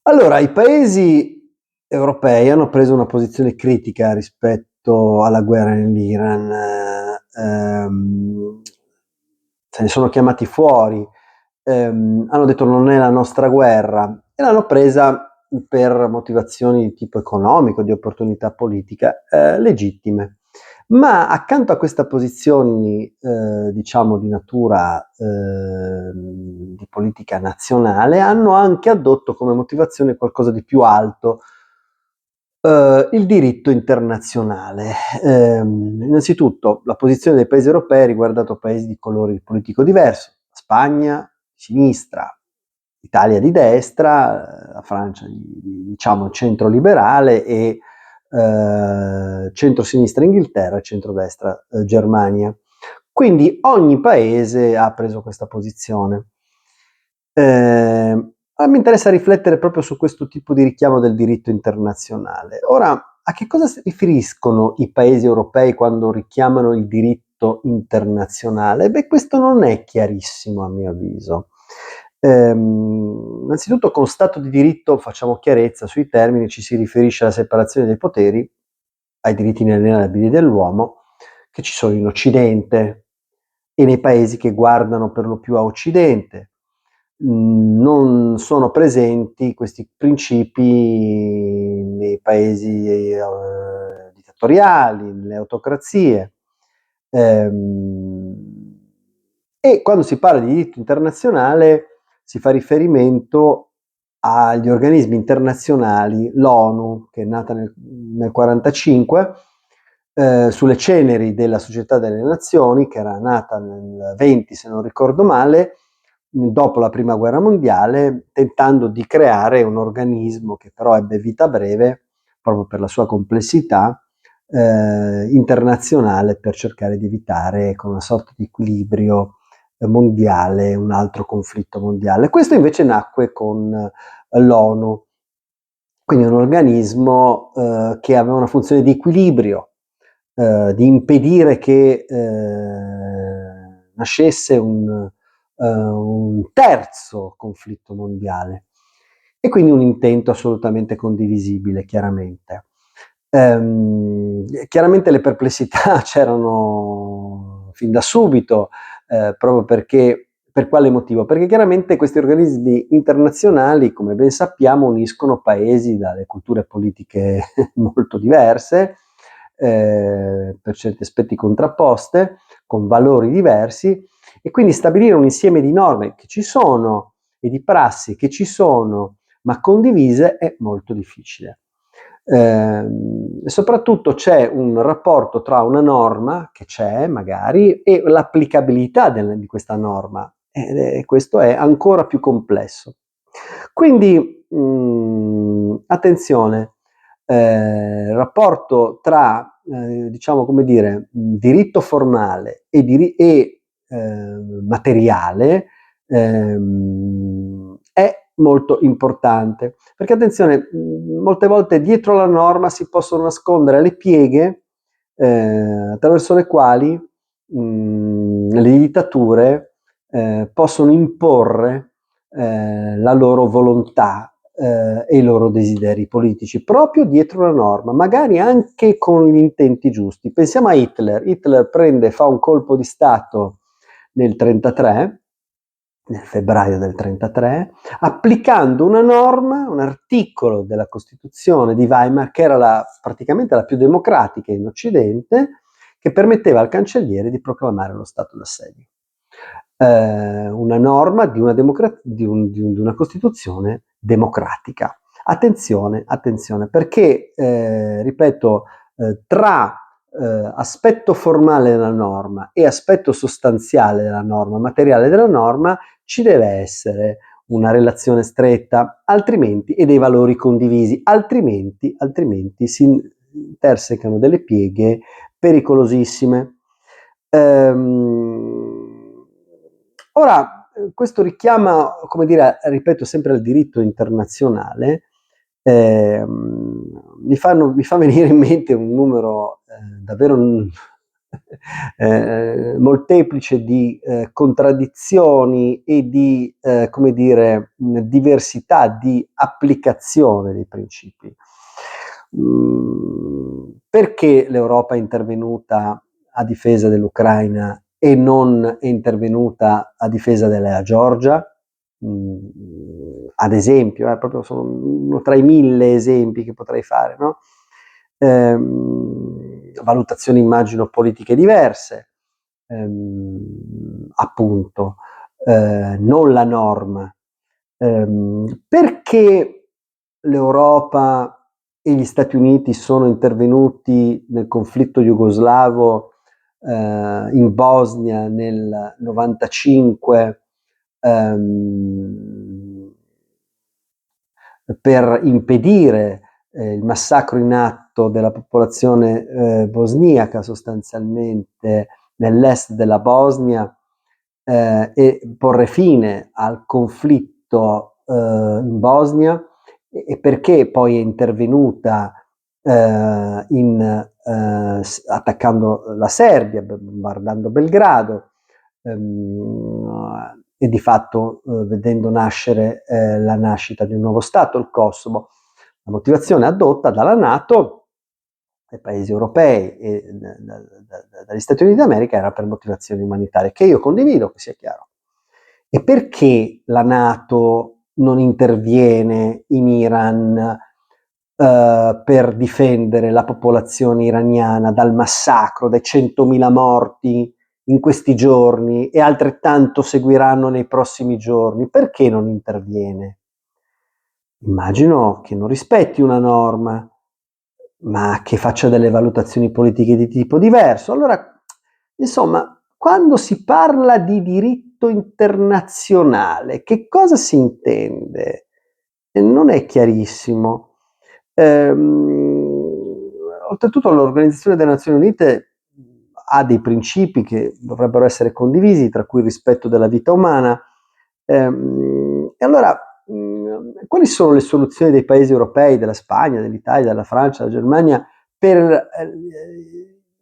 Allora, i paesi europei hanno preso una posizione critica rispetto alla guerra nell'Iran, se ne sono chiamati fuori, hanno detto non è la nostra guerra e l'hanno presa per motivazioni di tipo economico, di opportunità politica, legittime. Ma accanto a queste posizioni, diciamo di natura, di politica nazionale, hanno anche addotto come motivazione qualcosa di più alto, il diritto internazionale. Innanzitutto la posizione dei paesi europei ha riguardato paesi di colore politico diverso: Spagna di sinistra, Italia di destra, la Francia di diciamo centro-liberale e centro-sinistra Inghilterra e centrodestra Germania. Quindi ogni paese ha preso questa posizione. A me interessa riflettere proprio su questo tipo di richiamo del diritto internazionale. Ora, a che cosa si riferiscono i paesi europei quando richiamano il diritto internazionale? Beh, questo non è chiarissimo a mio avviso. Innanzitutto con Stato di diritto facciamo chiarezza sui termini, ci si riferisce alla separazione dei poteri, ai diritti inalienabili dell'uomo, che ci sono in Occidente e nei paesi che guardano per lo più a Occidente. Non sono presenti questi principi nei paesi dittatoriali, nelle autocrazie. E quando si parla di diritto internazionale si fa riferimento agli organismi internazionali, l'ONU, che è nata nel 1945, sulle ceneri della Società delle Nazioni, che era nata nel 20, se non ricordo male, dopo la Prima Guerra Mondiale, tentando di creare un organismo che però ebbe vita breve, proprio per la sua complessità, internazionale, per cercare di evitare con una sorta di equilibrio mondiale un altro conflitto mondiale. Questo invece nacque con l'ONU, quindi un organismo che aveva una funzione di equilibrio, di impedire che nascesse un terzo conflitto mondiale, e quindi un intento assolutamente condivisibile, chiaramente. Chiaramente le perplessità c'erano fin da subito, proprio perché, per quale motivo? Perché chiaramente questi organismi internazionali, come ben sappiamo, uniscono paesi dalle culture politiche molto diverse, per certi aspetti contrapposte, con valori diversi, e quindi stabilire un insieme di norme che ci sono e di prassi che ci sono, ma condivise, è molto difficile. Soprattutto c'è un rapporto tra una norma che c'è magari e l'applicabilità di questa norma, e questo è ancora più complesso. Quindi attenzione, rapporto tra diciamo, come dire, diritto formale e materiale è molto importante, perché attenzione, molte volte dietro la norma si possono nascondere le pieghe attraverso le quali le dittature possono imporre la loro volontà e i loro desideri politici proprio dietro la norma, magari anche con gli intenti giusti. Pensiamo a Hitler. Hitler fa un colpo di stato nel 1933, nel febbraio del 1933, applicando una norma, un articolo della Costituzione di Weimar, che era praticamente la più democratica in Occidente, che permetteva al cancelliere di proclamare lo stato d'assedio. Una norma di una Costituzione democratica. Attenzione, attenzione, perché, ripeto, tra aspetto formale della norma e aspetto sostanziale della norma, materiale della norma, ci deve essere una relazione stretta, altrimenti, e dei valori condivisi, altrimenti si intersecano delle pieghe pericolosissime. Ora, questo richiama, come dire, ripeto, sempre al diritto internazionale. Mi fa venire in mente un numero davvero molteplice di contraddizioni e di, come dire, diversità di applicazione dei principi. Perché l'Europa è intervenuta a difesa dell'Ucraina e non è intervenuta a difesa della Georgia? Ad esempio, proprio sono uno tra i 1000 esempi che potrei fare, no? Valutazioni, immagino, politiche diverse, appunto, non la norma. Perché l'Europa e gli Stati Uniti sono intervenuti nel conflitto jugoslavo, in Bosnia nel 95, per impedire il massacro in atto della popolazione bosniaca, sostanzialmente nell'est della Bosnia, e porre fine al conflitto in Bosnia, e perché poi è intervenuta attaccando la Serbia, bombardando Belgrado, e di fatto vedendo nascere la nascita di un nuovo Stato, il Kosovo. La motivazione addotta dalla NATO, dai paesi europei e dagli Stati Uniti d'America era per motivazioni umanitarie, che io condivido, che sia chiaro. E perché la NATO non interviene in Iran per difendere la popolazione iraniana dal massacro, dai 100.000 morti in questi giorni e altrettanto seguiranno nei prossimi giorni? Perché non interviene? Immagino che non rispetti una norma, ma che faccia delle valutazioni politiche di tipo diverso. Allora, insomma, quando si parla di diritto internazionale, che cosa si intende? Non è chiarissimo. Oltretutto l'Organizzazione delle Nazioni Unite ha dei principi che dovrebbero essere condivisi, tra cui il rispetto della vita umana. E allora, quali sono le soluzioni dei paesi europei, della Spagna, dell'Italia, della Francia, della Germania, per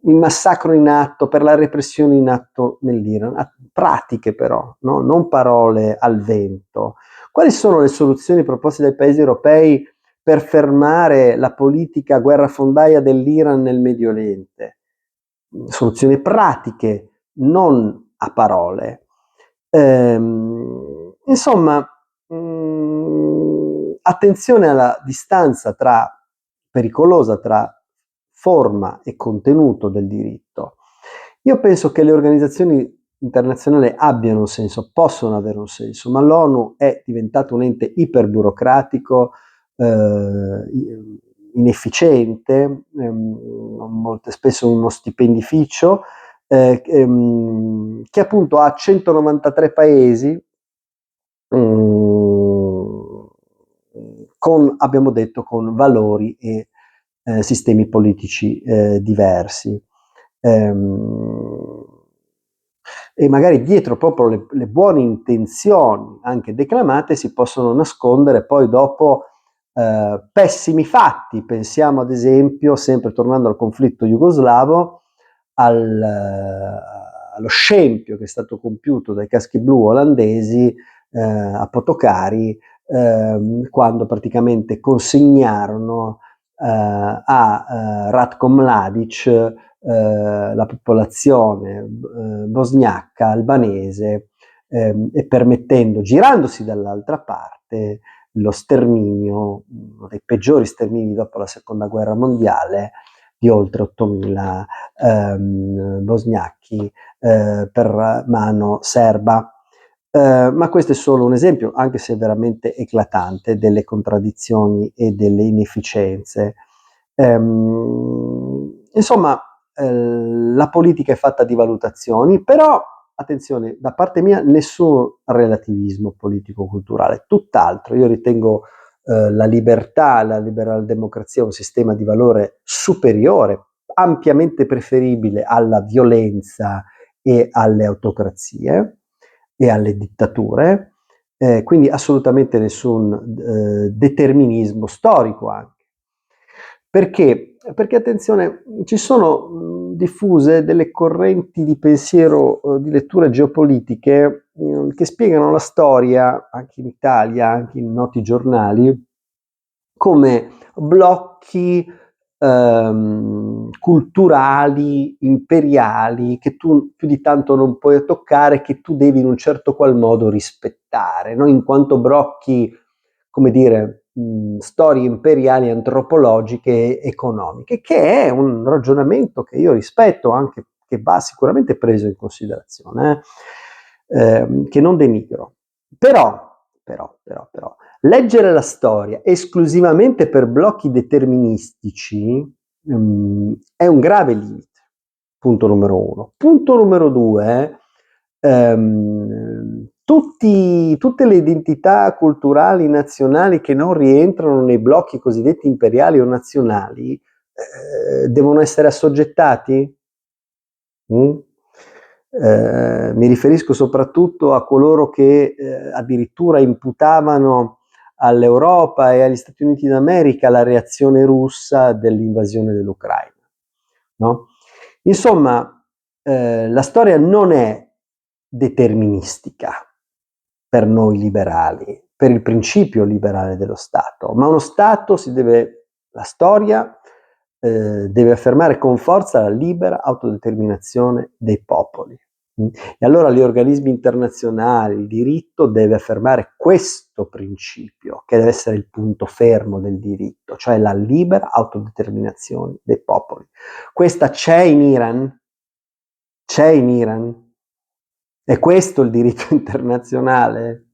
il massacro in atto, per la repressione in atto nell'Iran? Pratiche però, no? Non parole al vento. Quali sono le soluzioni proposte dai paesi europei per fermare la politica guerrafondaia dell'Iran nel Medio Oriente? Soluzioni pratiche, non a parole. Insomma, attenzione alla distanza pericolosa tra forma e contenuto del diritto. Io penso che le organizzazioni internazionali abbiano un senso, possono avere un senso, ma l'ONU è diventato un ente iperburocratico, inefficiente, molto spesso uno stipendificio, che appunto ha 193 paesi, abbiamo detto, con valori e sistemi politici diversi. E magari dietro proprio le buone intenzioni, anche declamate, si possono nascondere poi dopo pessimi fatti. Pensiamo ad esempio, sempre tornando al conflitto jugoslavo, allo scempio che è stato compiuto dai caschi blu olandesi a Potocari, quando praticamente consegnarono a Ratko Mladic la popolazione bosgnacca, albanese, e permettendo, girandosi dall'altra parte, lo sterminio, uno dei peggiori stermini dopo la seconda guerra mondiale, di oltre 8.000 bosgnacchi per mano serba. Ma questo è solo un esempio, anche se veramente eclatante, delle contraddizioni e delle inefficienze. Insomma, la politica è fatta di valutazioni, però attenzione, da parte mia nessun relativismo politico-culturale, tutt'altro. Io ritengo la libertà, la liberal democrazia un sistema di valore superiore, ampiamente preferibile alla violenza e alle autocrazie e alle dittature, quindi assolutamente nessun determinismo storico anche. Perché? Perché attenzione, ci sono diffuse delle correnti di pensiero, di letture geopolitiche, che spiegano la storia, anche in Italia, anche in noti giornali, come blocchi culturali, imperiali, che tu più di tanto non puoi toccare, che tu devi in un certo qual modo rispettare, no? In quanto blocchi, come dire, storie imperiali, antropologiche e economiche, che è un ragionamento che io rispetto, anche che va sicuramente preso in considerazione, che non denigro. Però, leggere la storia esclusivamente per blocchi deterministici è un grave limite. Punto numero uno. Punto numero due, tutte le identità culturali nazionali che non rientrano nei blocchi cosiddetti imperiali o nazionali devono essere assoggettati? Mm? Mi riferisco soprattutto a coloro che addirittura imputavano all'Europa e agli Stati Uniti d'America la reazione russa dell'invasione dell'Ucraina, no? Insomma, la storia non è deterministica per noi liberali, per il principio liberale dello Stato, ma uno Stato la storia deve affermare con forza la libera autodeterminazione dei popoli. E allora gli organismi internazionali, il diritto deve affermare questo principio, che deve essere il punto fermo del diritto, cioè la libera autodeterminazione dei popoli. Questa c'è in Iran? C'è in Iran? È questo il diritto internazionale?